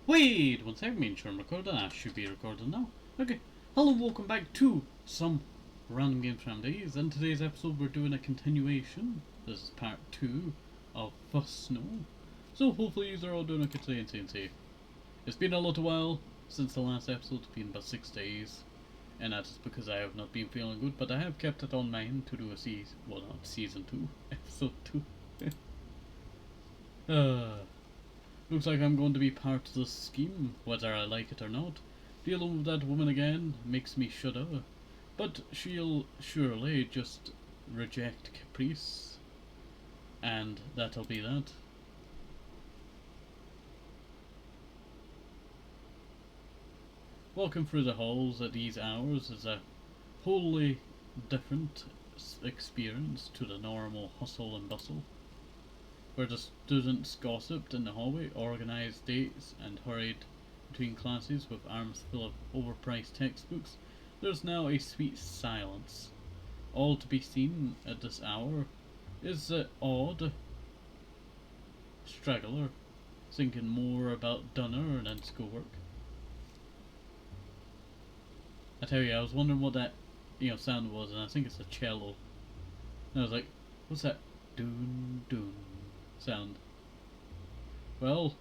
Wait, one second, make sure I'm recording. I should be recording now. Okay, hello and welcome back to some random games from days. In today's episode we're doing a continuation. This is part 2 of Fuss Snow. So hopefully you are all doing okay today and staying safe. It's been a little while since the last episode, it's been about 6 days. And that's because I have not been feeling good, but I have kept it on mind to do a season, well not season 2, episode 2. Looks like I'm going to be part of this scheme, whether I like it or not. Dealing with that woman again makes me shudder, but she'll surely just reject Caprice, and that'll be that. Walking through the halls at these hours is a wholly different experience to the normal hustle and bustle, where the students gossiped in the hallway, organised dates, and hurried between classes with arms full of overpriced textbooks. There's now a sweet silence. All to be seen at this hour is the odd straggler, thinking more about dinner than schoolwork. I tell you, I was wondering what that sound was, and I think it's a cello. And I was like, what's that doon doon sound? Well,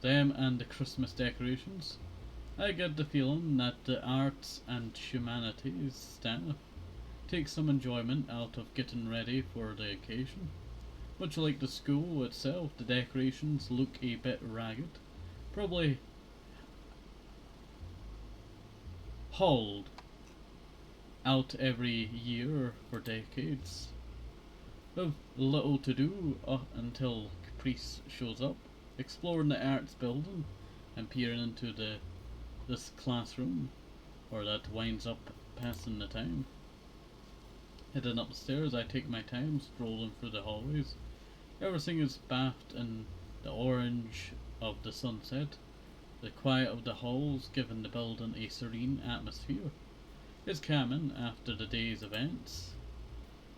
them and the Christmas decorations. I get the feeling that the arts and humanities staff take some enjoyment out of getting ready for the occasion. Much like the school itself, the decorations look a bit ragged. Probably hauled out every year for decades. With little to do until Caprice shows up, exploring the arts building and peering into this classroom, or that winds up passing the time. Heading upstairs, I take my time strolling through the hallways. Everything is bathed in the orange of the sunset, the quiet of the halls giving the building a serene atmosphere. It's calming after the day's events.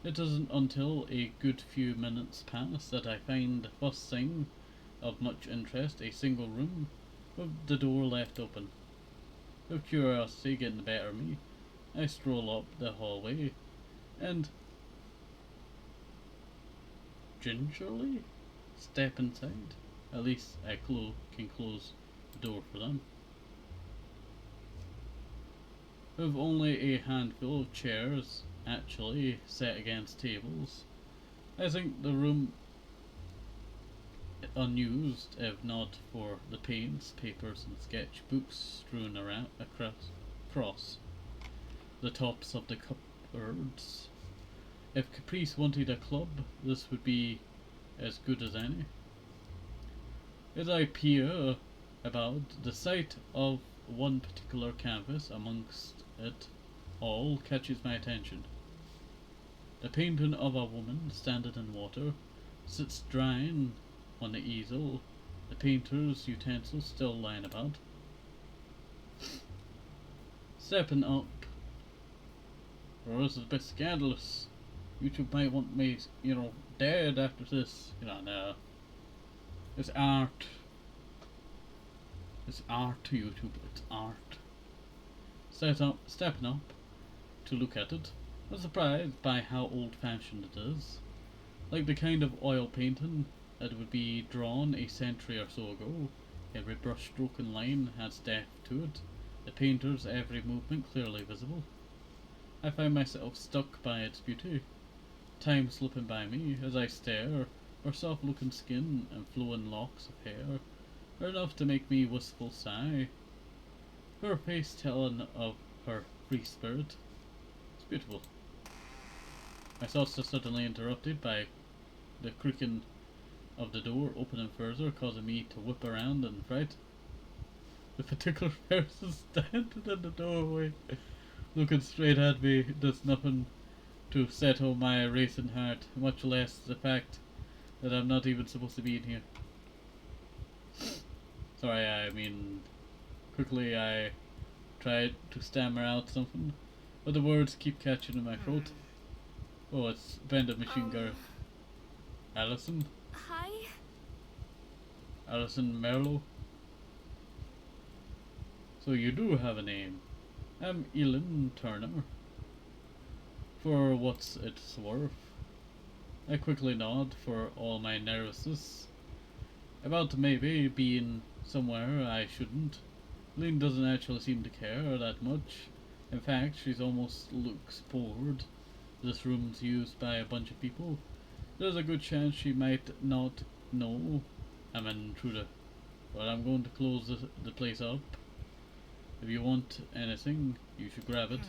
It isn't until a good few minutes pass that I find the first thing of much interest, a single room with the door left open. With curiosity getting the better of me, I stroll up the hallway and gingerly step inside. At least I can close the door for them. With only a handful of chairs actually set against tables, I think the room unused, if not for the paints, papers and sketchbooks strewn around across the tops of the cupboards. If Caprice wanted a club, this would be as good as any. As I peer about, the sight of one particular canvas amongst it all catches my attention. The painting of a woman standing in water sits drying on the easel, the painter's utensils still lying about. Stepping up, or this is a bit scandalous. YouTube might want me, dead after this. No. It's art. It's art to YouTube. It's art. Stepping up to look at it, I'm surprised by how old-fashioned it is. Like the kind of oil painting that would be drawn a century or so ago. Every brushstroke and line has depth to it, the painter's every movement clearly visible. I find myself struck by its beauty, time slipping by me as I stare. Her soft-looking skin and flowing locks of hair are enough to make me wistful sigh. Her face telling of her free spirit. It's beautiful. My thoughts are suddenly interrupted by the creaking of the door opening further, causing me to whip around in fright. The particular person standing in the doorway, looking straight at me, does nothing to settle my racing heart, much less the fact that I'm not even supposed to be in here. Sorry, quickly I tried to stammer out something, but the words keep catching in my throat. Oh, it's Bandit Machine Girl. Allison? Hi? Allison Merlo? So you do have a name. I'm Elan Turner. For what's it's worth. I quickly nod for all my nervousness about maybe being somewhere I shouldn't. Lynn doesn't actually seem to care that much. In fact, she's almost looks bored. This room's used by a bunch of people. There's a good chance she might not know I'm an intruder. But I'm going to close the place up. If you want anything, you should grab it.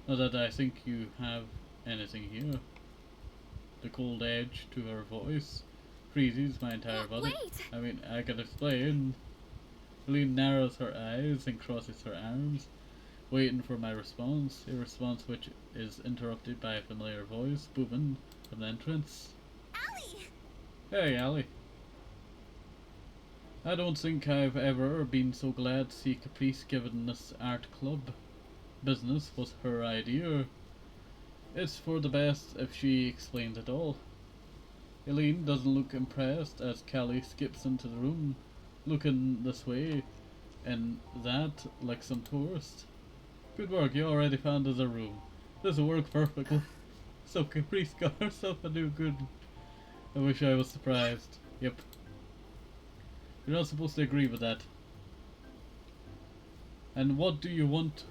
Not that I think you have anything here. The cold edge to her voice freezes my entire body. Wait! I mean, I can explain. Helene narrows her eyes and crosses her arms, waiting for my response. A response which is interrupted by a familiar voice booming from the entrance. Allie! Hey, Allie. I don't think I've ever been so glad to see Caprice given this art club. Business was her idea. It's for the best if she explains it all. Eileen doesn't look impressed as Callie skips into the room, looking this way and that like some tourist. Good work, you already found us a room. This will work perfectly. So Caprice got herself a new good. I wish I was surprised. Yep. You're not supposed to agree with that. And what do you want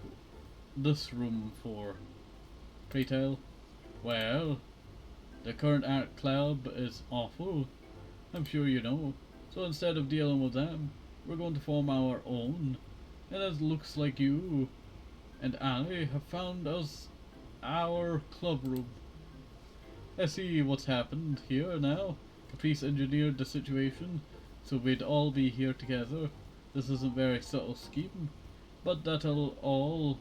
this room for? Pray tell. Well, the current art club is awful. I'm sure you know. So instead of dealing with them, we're going to form our own. And it looks like you and Annie have found us our club room. I see what's happened here now. Caprice engineered the situation so we'd all be here together. This isn't very subtle scheme, but that's all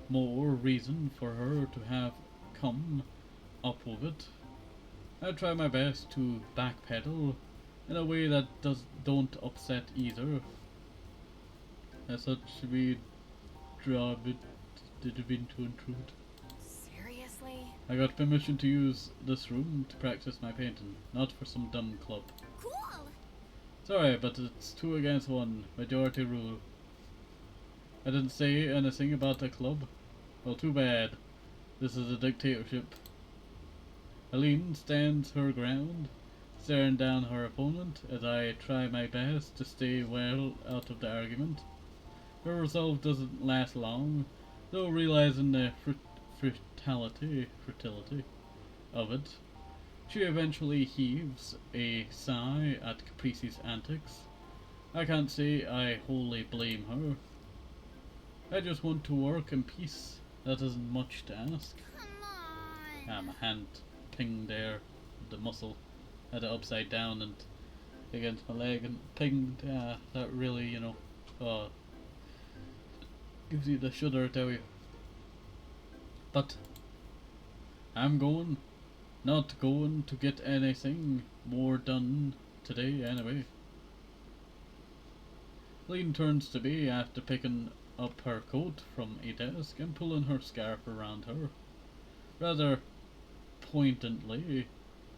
more reason for her to have come up with it. I try my best to backpedal in a way that don't upset either. As such, we draw a bit did have been to intrude. Seriously? I got permission to use this room to practice my painting, not for some dumb club. Cool! Sorry, but it's 2 against 1, majority rule. I didn't say anything about the club. Well, too bad. This is a dictatorship. Helene stands her ground, staring down her opponent as I try my best to stay well out of the argument. Her resolve doesn't last long, though realizing the fertility of it, she eventually heaves a sigh at Caprice's antics. I can't say I wholly blame her. I just want to work in peace. That isn't much to ask. Come on! My hand pinged there, the muscle. Had it upside down and against my leg and pinged. That really, gives you the shudder, I tell you. But I'm not going to get anything more done today anyway. Lynn turns to me after picking up her coat from a desk and pulling her scarf around her, rather pointedly,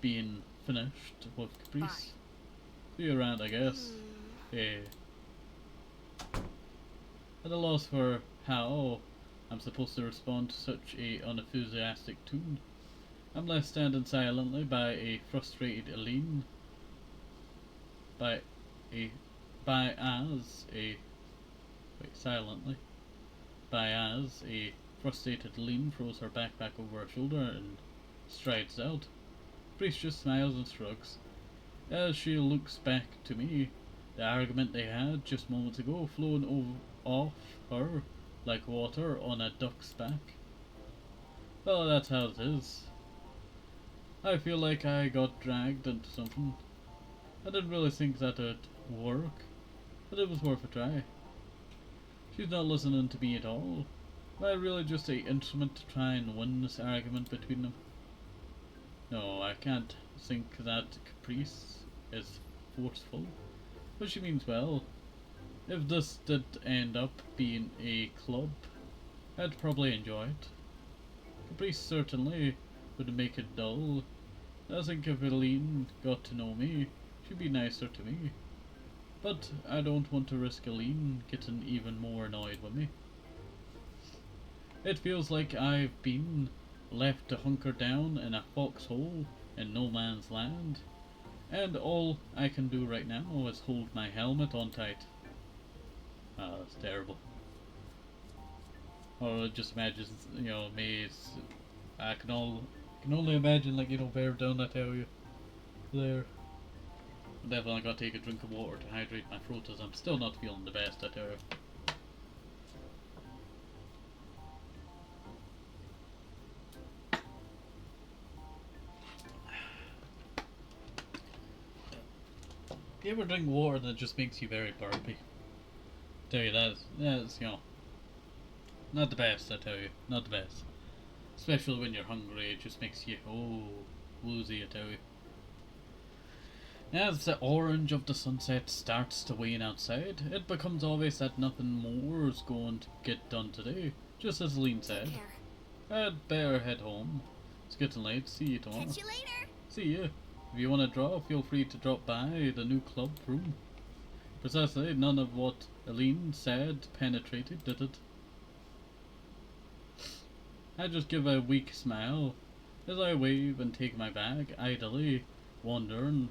being finished with Caprice. See you around, I guess. Yeah. At a loss for how I'm supposed to respond to such a unenthusiastic tune, I'm left standing silently by a frustrated Eileen. By as a frustrated Eileen throws her backpack over her shoulder and strides out. Priest just smiles and shrugs. As she looks back to me, the argument they had just moments ago flowing off her like water on a duck's back. Well, that's how it is. I feel like I got dragged into something. I didn't really think that would work, but it was worth a try. She's not listening to me at all. Am I really just an instrument to try and win this argument between them? No, I can't think that Caprice is forceful, but she means well. If this did end up being a club, I'd probably enjoy it. Caprice certainly would make it dull. I think if Eileen got to know me, she'd be nicer to me. But I don't want to risk Élan getting even more annoyed with me. It feels like I've been left to hunker down in a foxhole in no man's land, and all I can do right now is hold my helmet on tight. Ah, that's terrible. Or just imagine, me. Can only imagine, like, bear down. I tell you, there. Definitely gotta take a drink of water to hydrate my throat, as I'm still not feeling the best. I tell you. Do you ever drink water that just makes you very burpy? Tell you that's not the best. I tell you, not the best. Especially when you're hungry, it just makes you woozy. I tell you. As the orange of the sunset starts to wane outside, it becomes obvious that nothing more is going to get done today. Just as Lean said, Take care. I'd better head home. It's getting late. See you tomorrow. Catch you later. See you. If you want to draw, feel free to drop by the new club room. Precisely, none of what Élan said penetrated, did it? I just give a weak smile as I wave and take my bag, idly wondering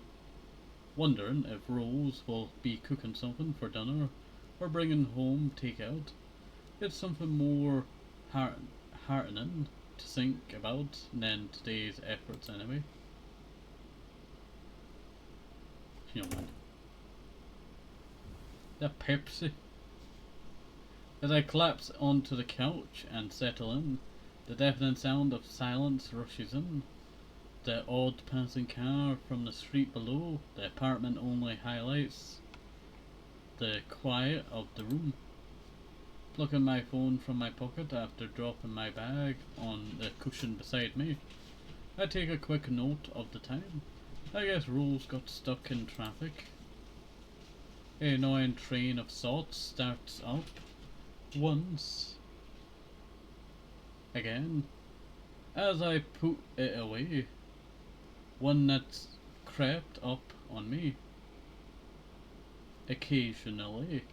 if Rose will be cooking something for dinner or bringing home takeout. It's something more heartening to think about than today's efforts anyway. You don't mind. The Pepsi. As I collapse onto the couch and settle in, the deafening sound of silence rushes in. The odd passing car from the street below the apartment only highlights the quiet of the room. Plucking my phone from my pocket after dropping my bag on the cushion beside me, I take a quick note of the time. I guess Rose got stuck in traffic. An annoying train of thoughts starts up once again as I put it away. One that's crept up on me occasionally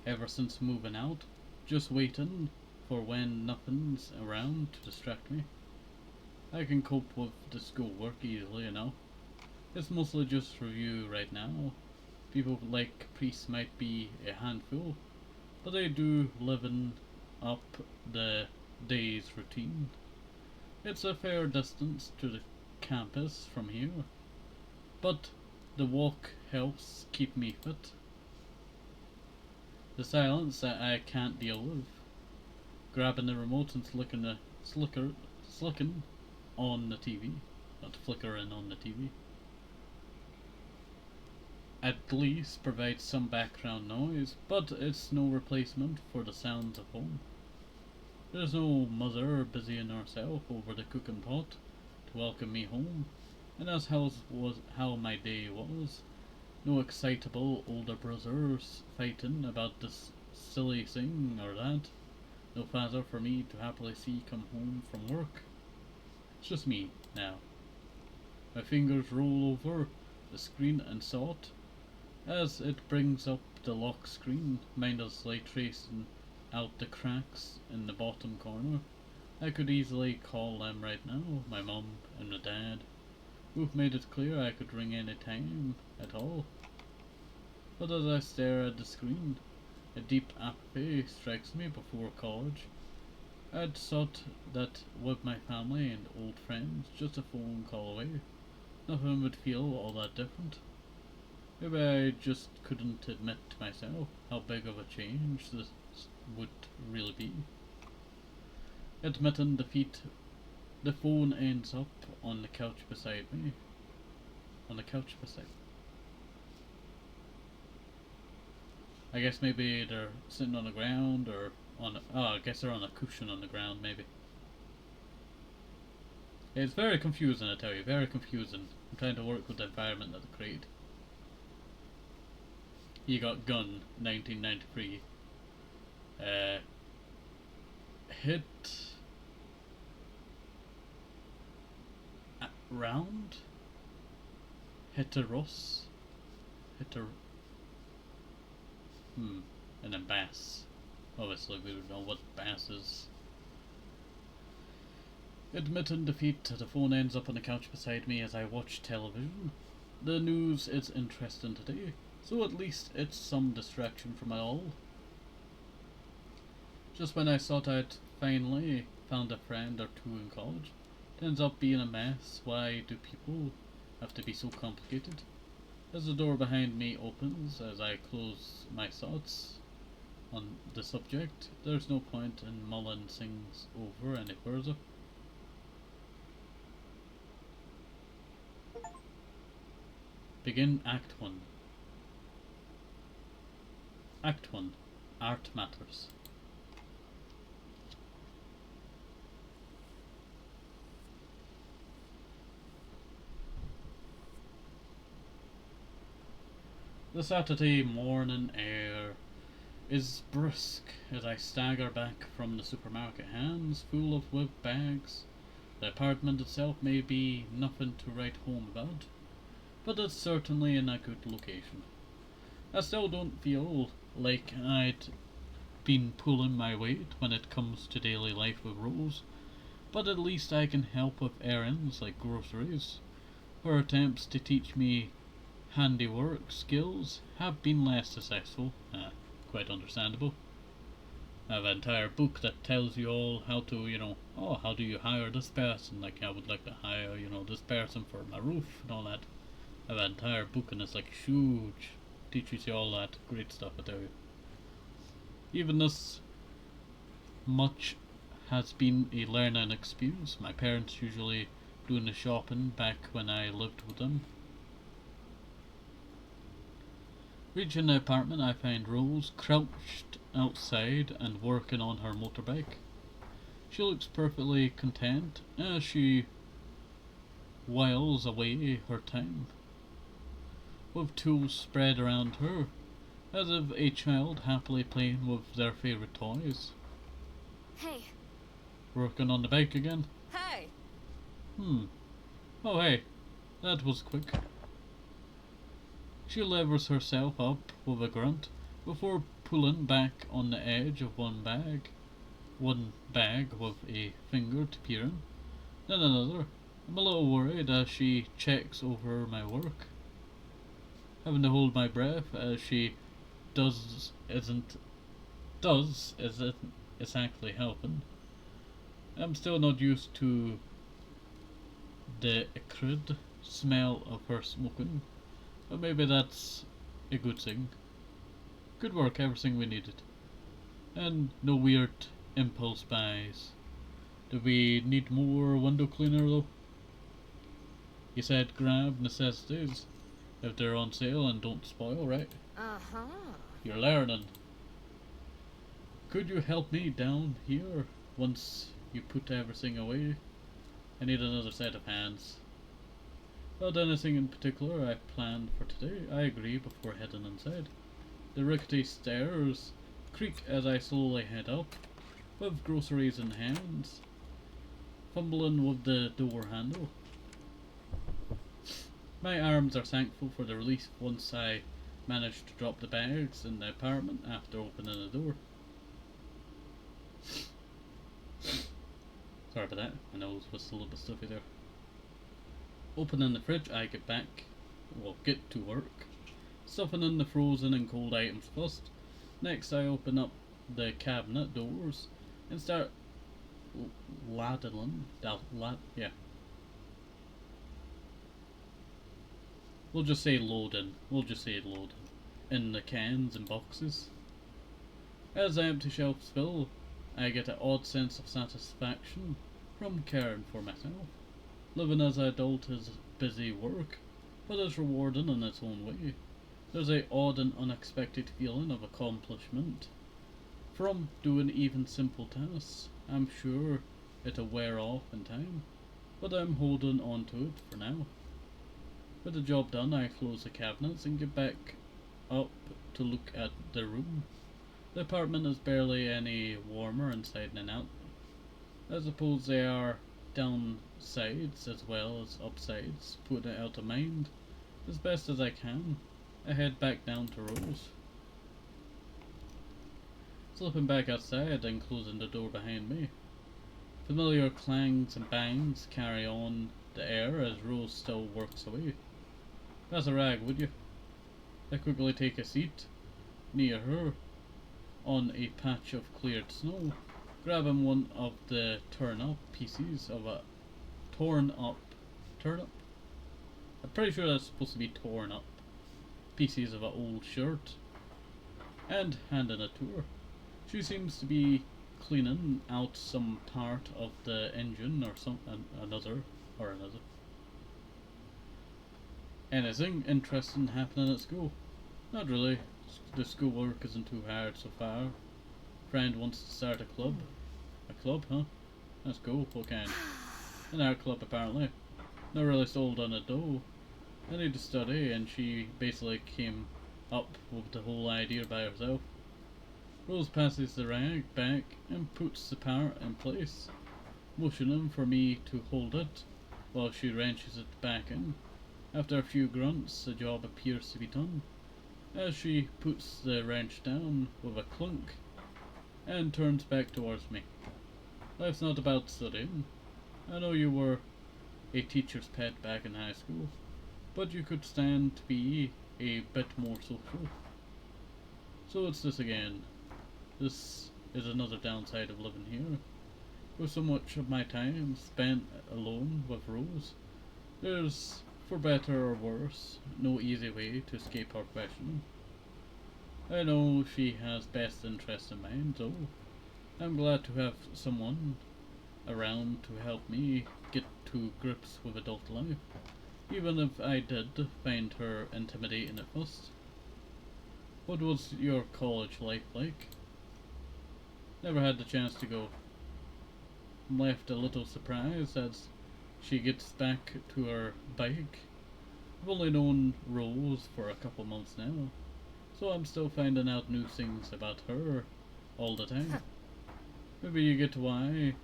ever since moving out, just waiting for when nothing's around to distract me. I can cope with the schoolwork easily enough. It's mostly just review right now. People like Caprice might be a handful, but they do liven up the day's routine. It's a fair distance to the campus from here, but the walk helps keep me fit. The silence that I can't deal with. Grabbing the remote and slicking on the TV. Not flickering on the TV. At least provides some background noise, but it's no replacement for the sounds of home. There's no mother busying herself over the cooking pot to welcome me home, and that's how my day was. No excitable older brothers fighting about this silly thing or that. No father for me to happily see come home from work. It's just me now. My fingers roll over the screen and thought as it brings up the lock screen, mindlessly tracing out the cracks in the bottom corner. I could easily call them right now, my mum and my dad. Both made it clear I could ring any time at all. But as I stare at the screen, a deep apathy strikes me. Before college, I'd thought that with my family and old friends, just a phone call away, nothing would feel all that different. Maybe I just couldn't admit to myself how big of a change this would really be. Admitting defeat, the phone ends up on the couch beside me. On the couch beside me. I guess maybe they're sitting on the ground or I guess they're on a cushion on the ground maybe. It's very confusing, I tell you, very confusing. I'm trying to work with the environment that they create. You got Gun, 1993. Hit round? Heteros? And then bass. Obviously we would know what bass is. Admitting defeat, the phone ends up on the couch beside me as I watch television. The news is interesting today, so at least it's some distraction from it all. Just when I thought I'd finally found a friend or two in college, it ends up being a mess. Why do people have to be so complicated? As the door behind me opens, as I close my thoughts on the subject, there's no point in mulling things over any further. Begin Act 1. Act 1. Art Matters. The Saturday morning air is brisk as I stagger back from the supermarket, hands full of whipped bags. The apartment itself may be nothing to write home about, but it's certainly in a good location. I still don't feel like I'd been pulling my weight when it comes to daily life with Rose, but at least I can help with errands like groceries. Her attempts to teach me handiwork skills have been less successful. Quite understandable. I have an entire book that tells you all how to, how do you hire this person? Like, I would like to hire, this person for my roof and all that. I have an entire book and it's like huge. Teaches you all that great stuff, I tell you. Even this much has been a learning experience. My parents usually doing the shopping back when I lived with them. Reaching the apartment, I find Rose crouched outside and working on her motorbike. She looks perfectly content as she whiles away her time, with tools spread around her, as if a child happily playing with their favourite toys. Hey. Working on the bike again? Hey. Oh hey, that was quick. She levers herself up with a grunt before pulling back on the edge of one bag with a finger to peer in, then another. I'm a little worried as she checks over my work, having to hold my breath as she isn't exactly helping. I'm still not used to the acrid smell of her smoking, but maybe that's a good thing. Good work, everything we needed. And no weird impulse buys. Do we need more window cleaner though? You said grab necessities if they're on sale and don't spoil, right? Uh-huh. You're learning. Could you help me down here once you put everything away? I need another set of hands. Not anything in particular I planned for today. I agree before heading inside. The rickety stairs creak as I slowly head up, with groceries in hands, fumbling with the door handle. My arms are thankful for the relief once I manage to drop the bags in the apartment after opening the door. Sorry about that, my nose was a little bit stuffy there. Opening the fridge, I get to work, stuffing in the frozen and cold items first. Next, I open up the cabinet doors and start ladling. We'll just say loading in the cans and boxes. As the empty shelves fill, I get an odd sense of satisfaction from caring for myself. Living as an adult is busy work, but is rewarding in its own way. There's a odd and unexpected feeling of accomplishment from doing even simple tasks. I'm sure it'll wear off in time, but I'm holding on to it for now. With the job done, I close the cabinets and get back up to look at the room. The apartment is barely any warmer inside than out. I suppose they are downsides as well as upsides, put it out of mind. As best as I can, I head back down to Rose. slipping back outside and closing the door behind me. Familiar clangs and bangs carry on the air as Rose still works away. Pass a rag, would you? I quickly take a seat near her on a patch of cleared snow, grabbing one of the torn up turnip? I'm pretty sure that's supposed to be torn up pieces of an old shirt and handing it to her. She seems to be cleaning out some part of the engine or another. Anything interesting happening at school? Not really. The schoolwork isn't too hard so far. Friend wants to start a club. A club, huh? That's cool. What kind? An art club, apparently. Not really sold on it though. I need to study, and she basically came up with the whole idea by herself. Rose passes the rag back and puts the part in place, motioning for me to hold it while she wrenches it back in. After a few grunts, the job appears to be done, as she puts the wrench down with a clunk and turns back towards me. Life's not about studying. I know you were a teacher's pet back in high school, but you could stand to be a bit more social. So it's this again. This is another downside of living here. With so much of my time spent alone with Rose, there's, for better or worse, no easy way to escape her questioning. I know she has best interests in mind, though. I'm glad to have someone around to help me get to grips with adult life, even if I did find her intimidating at first. What was your college life like? Never had the chance to go. I'm left a little surprised as she gets back to her bike. I've only known Rose for a couple months now, so I'm still finding out new things about her all the time. Maybe you get why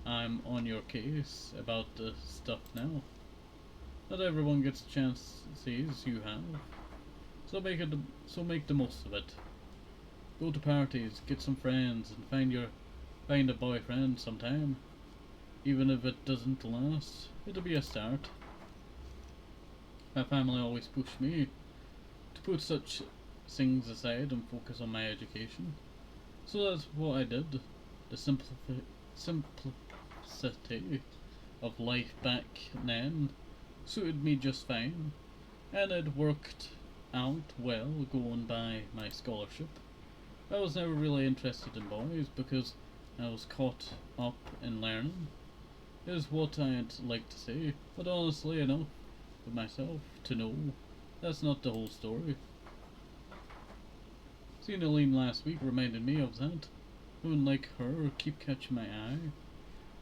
I'm on your case about the stuff now. Not everyone gets chances you have, so make the most of it. Go to parties, get some friends, and find a boyfriend sometime. Even if it doesn't last, it'll be a start. My family always pushed me to put such things aside and focus on my education. So that's what I did. The simplicity of life back then suited me just fine, and it worked out well going by my scholarship. I was never really interested in boys because I was caught up in learning, is what I'd like to say, but honestly enough with myself to know that's not the whole story. Seeing Élan last week reminded me of that. Women like her keep catching my eye,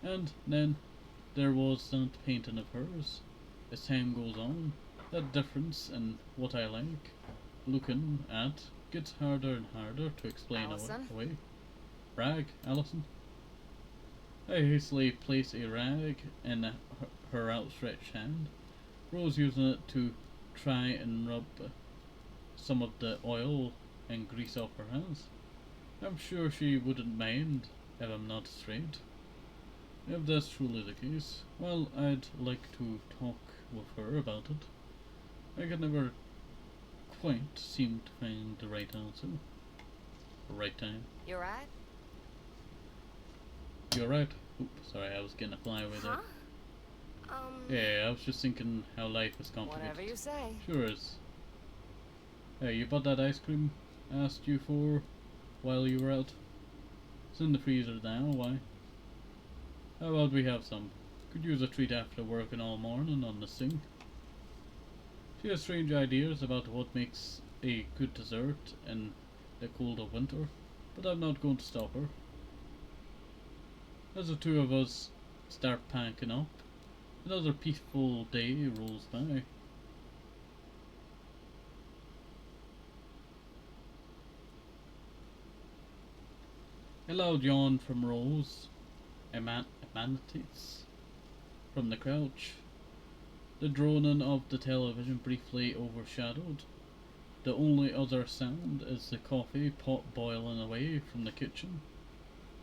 and then there was that painting of hers. As time goes on, that difference in what I like looking at gets harder and harder to explain away. Rag, Allison? I hastily place a rag in her outstretched hand, Rose using it to try and rub some of the oil and grease off her hands. I'm sure she wouldn't mind if I'm not straight. If that's truly the case, well, I'd like to talk with her about it. I could never quite seem to find the right answer. The right time. You're right. You're right. Oop, sorry, I was getting a flyaway there. Yeah, I was just thinking how life is complicated. Whatever you say. Sure is. Hey, you bought that ice cream I asked you for while you were out? It's in the freezer now, why? How about we have some? Could use a treat after working all morning on this thing. She has strange ideas about what makes a good dessert in the cold of winter, but I'm not going to stop her. As the two of us start packing up, another peaceful day rolls by. A loud yawn from Rose emanates from the couch. The droning of the television briefly overshadowed The only other sound is the coffee pot boiling away from the kitchen,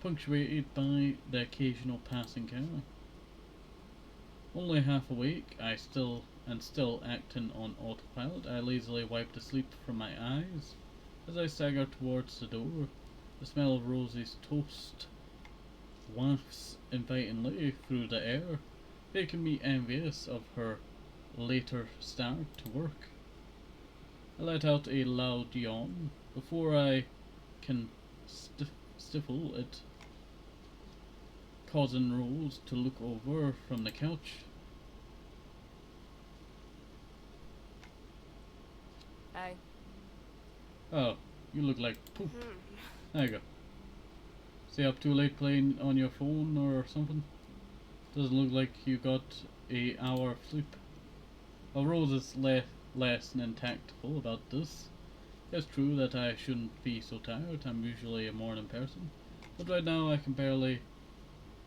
punctuated by the occasional passing car. Only half awake, still acting on autopilot, I lazily wipe the sleep from my eyes as I stagger towards the door. The smell of Rosie's toast wafts invitingly through the air, making me envious of her later start to work. I let out a loud yawn before I can stifle it, causing Rose to look over from the couch. Hey. Oh, you look like poop. Hmm. There you go. Stay up too late playing on your phone or something? Doesn't look like you got a hour of sleep. Well, Rose is less than tactful about this. It's true that I shouldn't be so tired. I'm usually a morning person. But right now I can barely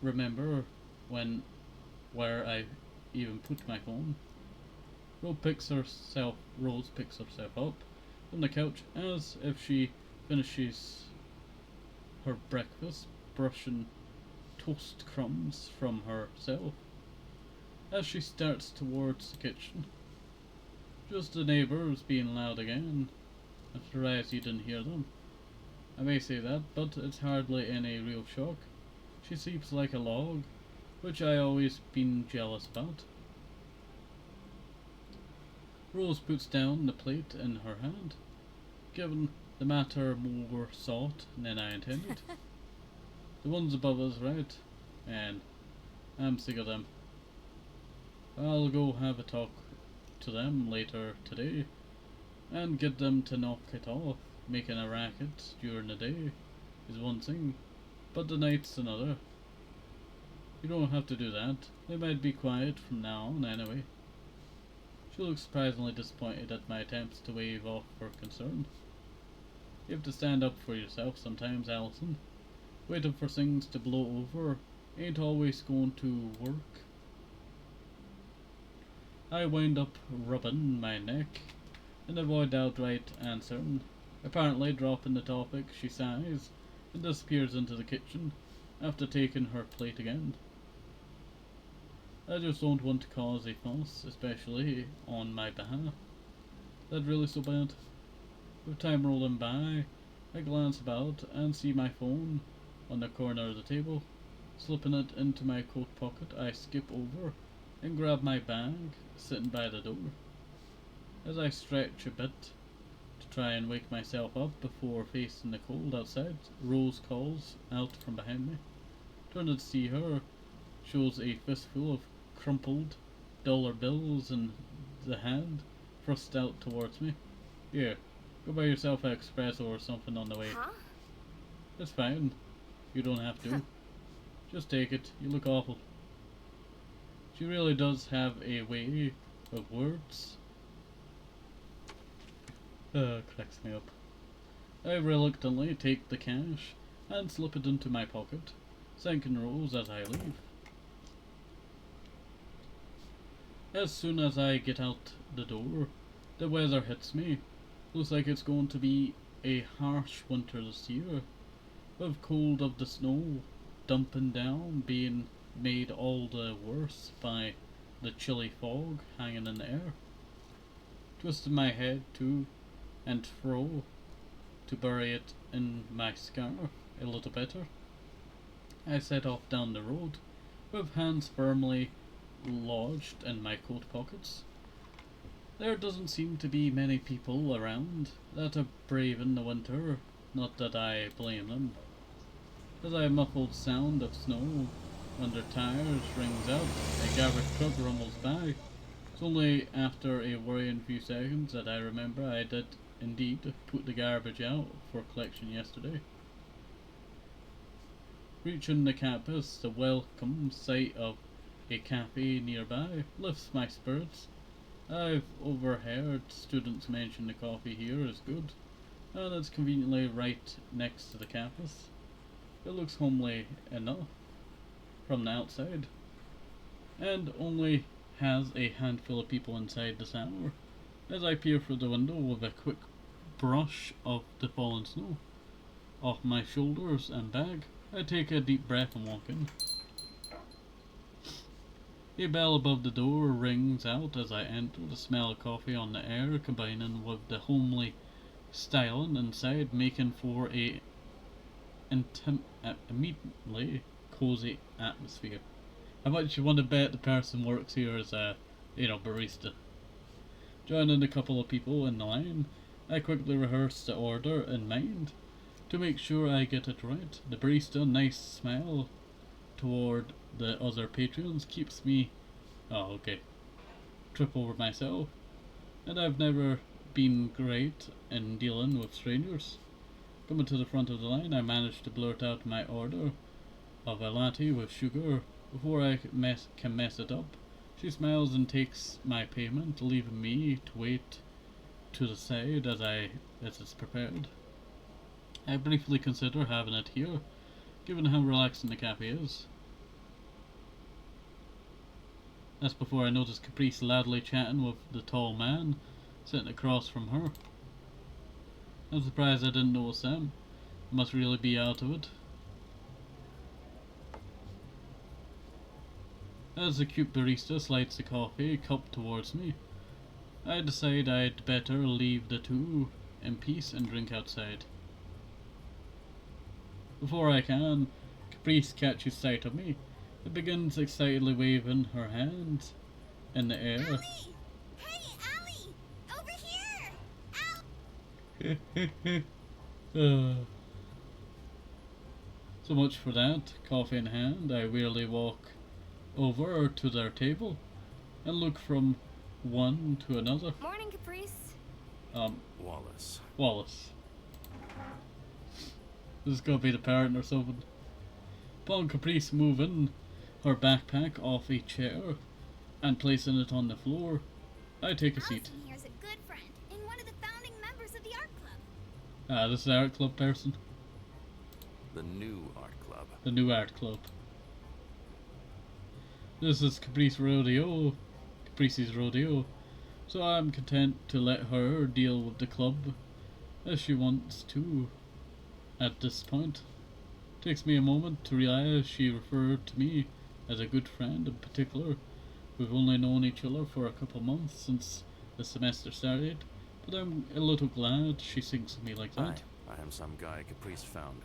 remember where I even put my phone. Rose picks herself up from the couch as if she finishes her breakfast, brushing toast crumbs from herself as she starts towards the kitchen. Just the neighbours being loud again. I'm surprised you didn't hear them. I may say that, but it's hardly any real shock. She sleeps like a log, which I always been jealous about. Rose puts down the plate in her hand, giving the matter more thought than I intended. The ones above us, right? And I'm sick of them. I'll go have a talk to them later today and get them to knock it off. Making a racket during the day is one thing, but the night's another. You don't have to do that. They might be quiet from now on anyway. She looks surprisingly disappointed at my attempts to wave off her concern. You have to stand up for yourself sometimes, Allison. Waiting for things to blow over ain't always going to work. I wind up rubbing my neck and avoid outright answering. Apparently dropping the topic, she sighs and disappears into the kitchen after taking her plate again. I just don't want to cause a fuss, especially on my behalf. That really so bad? With time rolling by, I glance about and see my phone on the corner of the table. Slipping it into my coat pocket, I skip over and grab my bag sitting by the door. As I stretch a bit to try and wake myself up before facing the cold outside, Rose calls out from behind me. Turning to see her, shows a fistful of crumpled dollar bills in the hand, thrust out towards me. Here, go buy yourself an espresso or something on the way. Huh? It's fine. You don't have to. Just take it. You look awful. She really does have a way of words. Cracks me up. I reluctantly take the cash and slip it into my pocket, thanking Rose as I leave. As soon as I get out the door, the weather hits me. Looks like it's going to be a harsh winter this year, with cold of the snow dumping down being made all the worse by the chilly fog hanging in the air. Twisting my head to and fro to bury it in my scarf a little better, I set off down the road, with hands firmly lodged in my coat pockets. There doesn't seem to be many people around that are braving the winter, not that I blame them. As a muffled sound of snow under tires rings out, a garbage truck rumbles by. It's only after a worrying few seconds that I remember I did indeed put the garbage out for collection yesterday. Reaching the campus, the welcome sight of a cafe nearby lifts my spirits. I've overheard students mention the coffee here is good, and it's conveniently right next to the campus. It looks homely enough from the outside, and only has a handful of people inside this hour. As I peer through the window with a quick brush of the fallen snow off my shoulders and bag. I take a deep breath and walk in. A bell above the door rings out as I enter, the smell of coffee on the air combining with the homely styling inside, making for a immediately cozy atmosphere. How much you want to bet the person works here as a, barista? Joining a couple of people in the line, I quickly rehearse the order in mind to make sure I get it right. The barista, nice smile toward the other patrons, keeps me, trip over myself, and I've never been great in dealing with strangers. Coming to the front of the line, I manage to blurt out my order of a latte with sugar before I can mess it up. She smiles and takes my payment, leaving me to wait to the side as it's prepared. I briefly consider having it here, given how relaxing the cafe is. That's before I notice Caprice loudly chatting with the tall man sitting across from her. I'm surprised I didn't notice them. I must really be out of it. As the cute barista slides the coffee cup towards me, I decide I'd better leave the two in peace and drink outside. Before I can, Caprice catches sight of me and begins excitedly waving her hands in the air. Allie! Hey, Allie! Over here! So much for that. Coffee in hand, I wearily walk over to their table and look from one to another. Morning, Caprice. Wallace. This is gonna be the parent or something. Upon Caprice moving her backpack off a chair and placing it on the floor, I take a seat. Allison here's a good friend and one of the founding members of the art club. This is the art club person. The new art club. The new art club. This is Caprice's rodeo, so I'm content to let her deal with the club as she wants to at this point. Takes me a moment to realize she referred to me as a good friend. In particular, we've only known each other for a couple months since the semester started, but I'm a little glad she thinks of me like that. I am some guy Caprice found.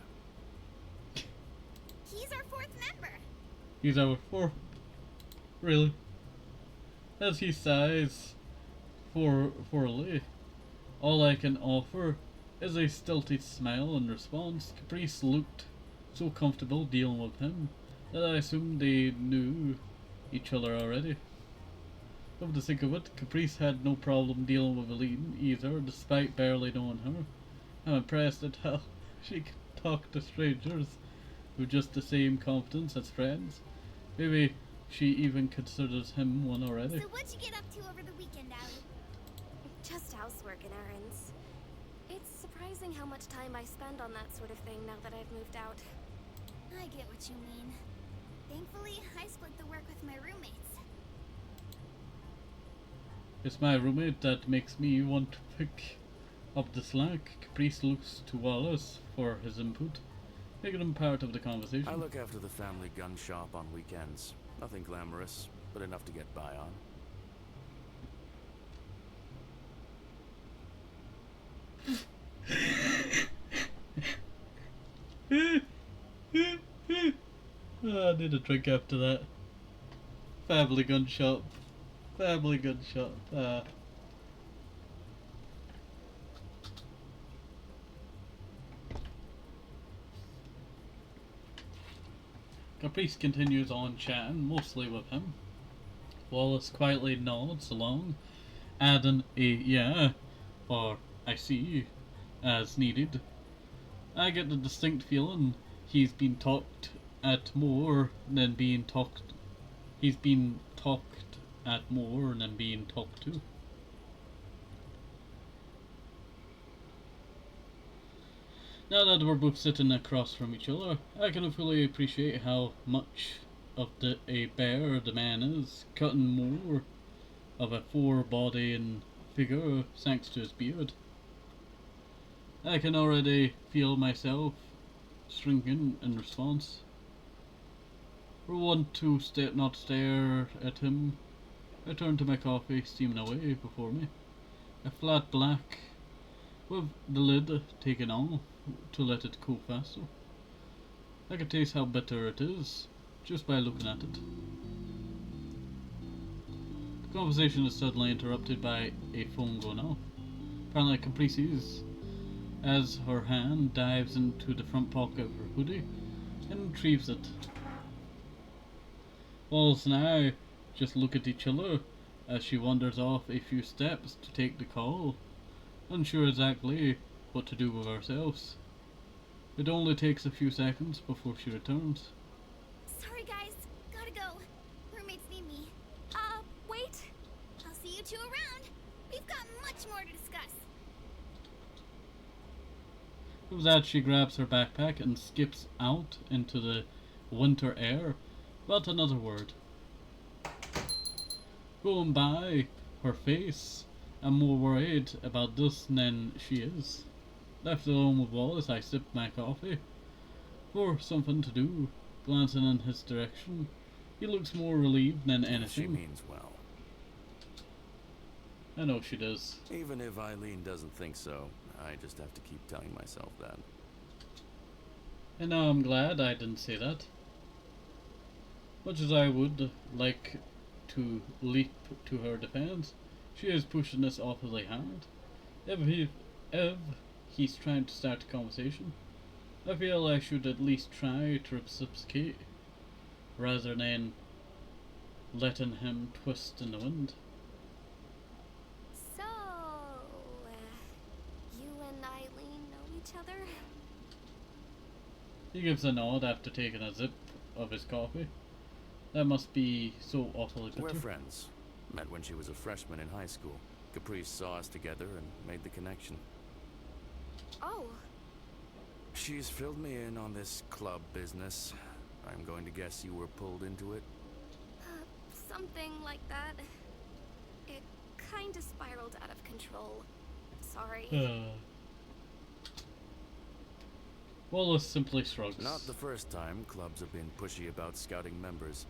He's our fourth member. He's our fourth. Really? As he sighs forlornly, all I can offer is a stealthy smile in response. Caprice looked so comfortable dealing with him that I assumed they knew each other already. Come to think of it, Caprice had no problem dealing with Élan either, despite barely knowing her. I'm impressed at how she can talk to strangers with just the same confidence as friends. Maybe she even considers him one already. So what'd you get up to over the weekend, Allie? Just housework and errands. It's surprising how much time I spend on that sort of thing now that I've moved out. I get what you mean. Thankfully, I split the work with my roommates. It's my roommate that makes me want to pick up the slack. Caprice looks to Wallace for his input, making him part of the conversation. I look after the family gun shop on weekends. Nothing glamorous, but enough to get by on. I need a drink after that. Family gun shop. Family gun shop. Caprice continues on chatting, mostly with him. Wallace quietly nods along, adding a yeah or I see as needed. I get the distinct feeling he's been talked at more than being talked. He's been talked at more than being talked to. Now that we're both sitting across from each other, I can fully appreciate how much of a bear the man is, cutting more of a forebody and figure thanks to his beard. I can already feel myself shrinking in response. For one to not stare at him, I turned to my coffee steaming away before me. A flat black, with the lid taken off to let it cool faster. I can taste how bitter it is just by looking at it. The conversation is suddenly interrupted by a phone going off. Apparently Caprice's, as her hand dives into the front pocket of her hoodie and retrieves it. Wallace and I just look at each other as she wanders off a few steps to take the call, unsure exactly what to do with ourselves. It only takes a few seconds before she returns. Sorry guys, gotta go. Roommates need me. Wait. I'll see you two around. We've got much more to discuss. With that, she grabs her backpack and skips out into the winter air without another word. Going by her face, I'm more worried about this than she is. Left alone with Wallace, I sip my coffee for something to do. Glancing in his direction, he looks more relieved than anything. She means well. I know she does. Even if Eileen doesn't think so, I just have to keep telling myself that. And now I'm glad I didn't say that. Much as I would like to leap to her defense, she is pushing this awfully hard. If he's trying to start a conversation, I feel I should at least try to reciprocate, rather than letting him twist in the wind. So, you and Eileen know each other? He gives a nod after taking a sip of his coffee. That must be so awfully bitter. We're friends. Met when she was a freshman in high school. Caprice saw us together and made the connection. Oh. She's filled me in on this club business. I'm going to guess you were pulled into it? Something like that. It kinda spiraled out of control. Sorry. Wallace simply shrugs. Not the first time clubs have been pushy about scouting members.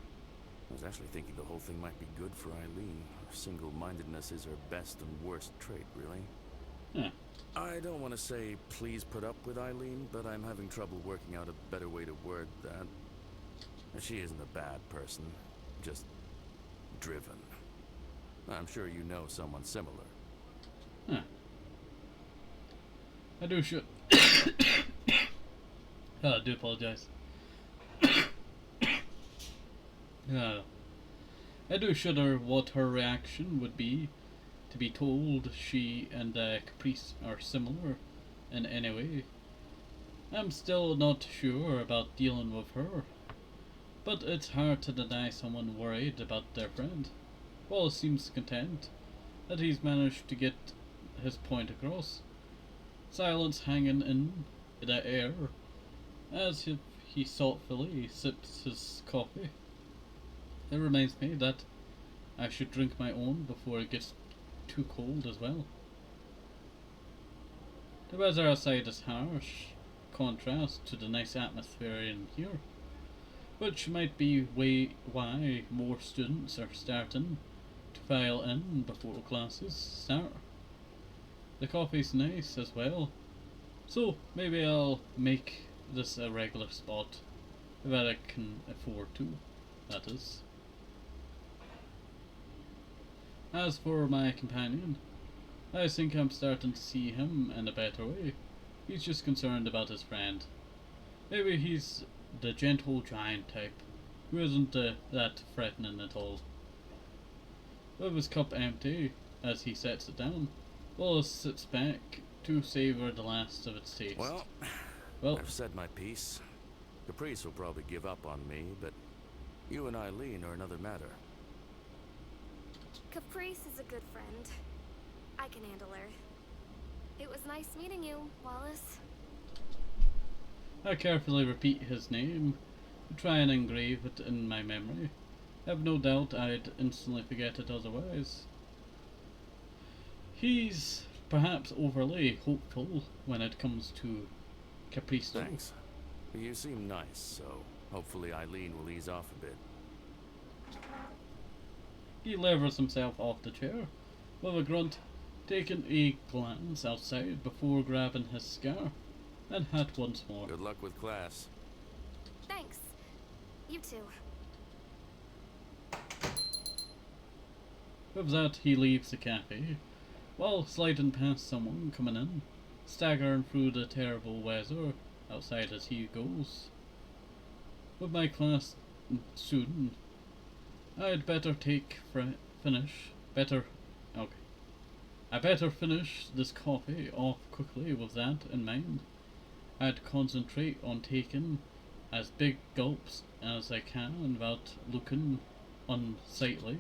I was actually thinking the whole thing might be good for Eileen. Single-mindedness is her best and worst trait, really. Yeah. I don't want to say please put up with Eileen, but I'm having trouble working out a better way to word that. She isn't a bad person, just driven. I'm sure you know someone similar. Huh. I do should. I do apologize. I do shudder what her reaction would be to be told she and Caprice are similar in any way. I'm still not sure about dealing with her, but it's hard to deny someone worried about their friend. Wallace seems content that he's managed to get his point across. Silence hanging in the air as if he thoughtfully sips his coffee. It reminds me that I should drink my own before it gets too cold as well. The weather outside is harsh contrast to the nice atmosphere in here, which might be why more students are starting to file in before classes start. The coffee's nice as well, so maybe I'll make this a regular spot if I can afford to, that is. As for my companion, I think I'm starting to see him in a better way. He's just concerned about his friend. Maybe he's the gentle giant type, who isn't that threatening at all. With his cup empty, as he sets it down, Wallace sits back to savour the last of its taste. Well, I've said my piece. Caprice will probably give up on me, but you and Eileen are another matter. Caprice is a good friend. I can handle her. It was nice meeting you, Wallace. I carefully repeat his name to try and engrave it in my memory. I have no doubt I'd instantly forget it otherwise. He's perhaps overly hopeful when it comes to Capristo. Thanks. You seem nice, so hopefully Eileen will ease off a bit. He levers himself off the chair with a grunt, taking a glance outside before grabbing his scarf and hat once more. Good luck with class. Thanks. You too. With that, he leaves the cafe, while sliding past someone coming in, staggering through the terrible weather outside as he goes. With my class soon, I'd better I better finish this coffee off quickly with that in mind. I'd concentrate on taking as big gulps as I can without looking unsightly.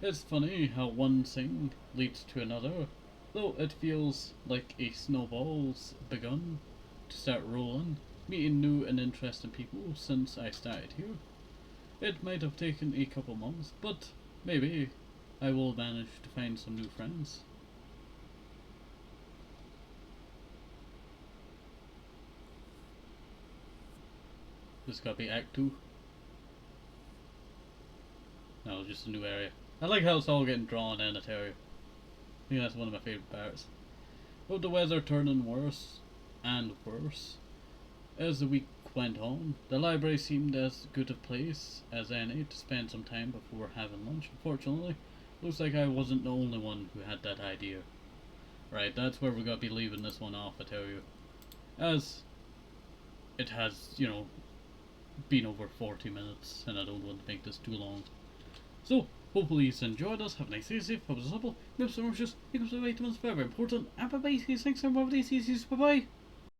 It's funny how one thing leads to another, though it feels like a snowball's begun to start rolling, meeting new and interesting people since I started here. It might have taken a couple months, but maybe I will manage to find some new friends. This gotta be Act 2. No, just a new area. I like how it's all getting drawn in at area. I think that's one of my favourite parts. With the weather turning worse and worse as the week went on, the library seemed as good a place as any to spend some time before having lunch. Unfortunately, looks like I wasn't the only one who had that idea. Right, that's where we're gonna be leaving this one off, I tell you. As it has, been over 40 minutes, and I don't want to make this too long. So, hopefully you've enjoyed us. Have a nice day, safe, have a supple, live some rushes, equals to vitamins, very important, and bye bye, see you next time, bye bye.